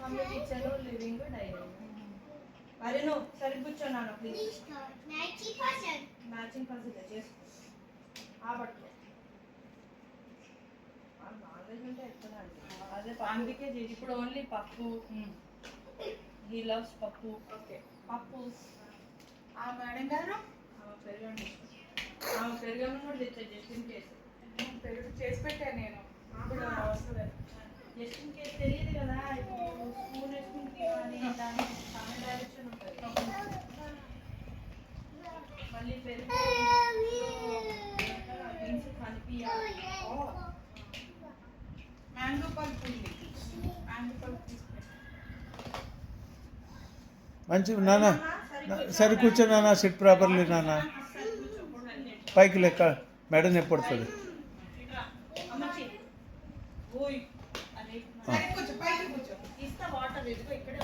Mummy kitchen, living, dining. అరే నువ్వు సరి కూర్చోన్నాను ప్లీజ్. మ్యాచింగ్ పజిల్ చేసుకో. పట్టుకో. నాన్ వెజ్ ఉంటే ఎక్కడ అండి అదే అందుకే చేసి ఇప్పుడు ఓన్లీ పప్పు. హీ లవ్స్ పప్పు. ఓకే పప్పు. మేడం గారు పెరుగండి. పెరుగన్నం కూడా తెచ్చా జస్ట్ ఇన్ కేసు. పెరుగు చేసి పెట్టాను నేను. ఇప్పుడు వస్తుంది జస్ట్ ఇన్ కేసు తెలియదు కదా. ఇప్పుడు స్పూన్ వేసుకుని తినాలి దానికి చాలా డైరెక్షన్ ఉంటుంది. మళ్ళీ పెరుగు బీన్స్ కలిపి మ్యాంగో పల్ప్ ఉంది. మ్యాంగో పల్ప్ తీసుకుంటాను. మంచి నాన్న సరి కూర్చో నాన్న. సిట్ ప్రాపర్లీ నాన్న. పైకి లెక్క మెడ నొప్పి పడుతుంది. కూర్చో పైకి కూర్చో. ఇస్తా వాటర్ ఇక్కడే